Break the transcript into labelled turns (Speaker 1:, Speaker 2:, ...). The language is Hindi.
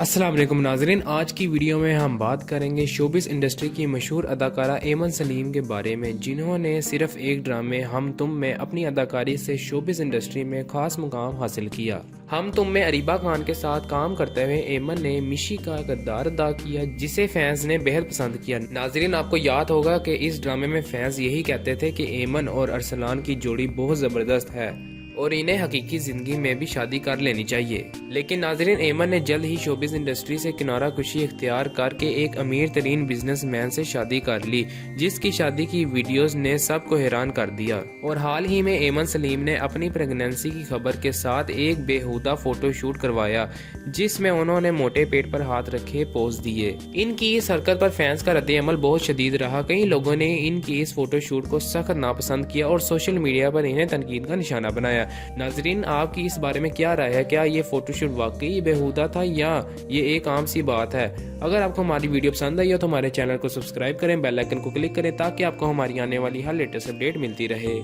Speaker 1: अस्सलाम वालेकुम नाज़रीन, आज की वीडियो में हम बात करेंगे शोबिस इंडस्ट्री की मशहूर अदाकारा एमन सलीम के बारे में, जिन्होंने सिर्फ एक ड्रामे हम तुम में अपनी अदाकारी से शोबिस इंडस्ट्री में खास मुकाम हासिल किया। हम तुम में अरीबा खान के साथ काम करते हुए एमन ने मिशी का किरदार अदा किया, जिसे फैंस ने बेहद पसंद किया। नाज़रीन, आपको याद होगा कि इस ड्रामे में फैंस यही कहते थे कि एमन और अरसलान की जोड़ी बहुत ज़बरदस्त है और इन्हें हकीकी जिंदगी में भी शादी कर लेनी चाहिए। लेकिन नाजरीन, एमन ने जल्द ही शोबिस इंडस्ट्री से किनारा कुशी इख्तियार करके एक अमीर तरीन बिजनेसमैन से शादी कर ली, जिसकी शादी की वीडियोस ने सबको हैरान कर दिया। और हाल ही में एमन सलीम ने अपनी प्रेगनेंसी की खबर के साथ एक बेहुदा फोटो शूट करवाया, जिसमें उन्होंने मोटे पेट पर हाथ रखे पोज दिए। इनकी इस हरकत पर फैंस का रद्द-ए-अमल बहुत शदीद रहा। कई लोगों ने इनकी इस फोटो शूट को सख्त नापसंद किया और सोशल मीडिया पर इन्हें तनकीद का निशाना बनाया। नाजरीन, आपकी इस बारे में क्या राय है? क्या ये फोटोशूट वाकई बेहुदा था या ये एक आम सी बात है? अगर आपको हमारी वीडियो पसंद आई हो तो हमारे चैनल को सब्सक्राइब करें, बेल आइकन को क्लिक करें ताकि आपको हमारी आने वाली हर लेटेस्ट अपडेट मिलती रहे।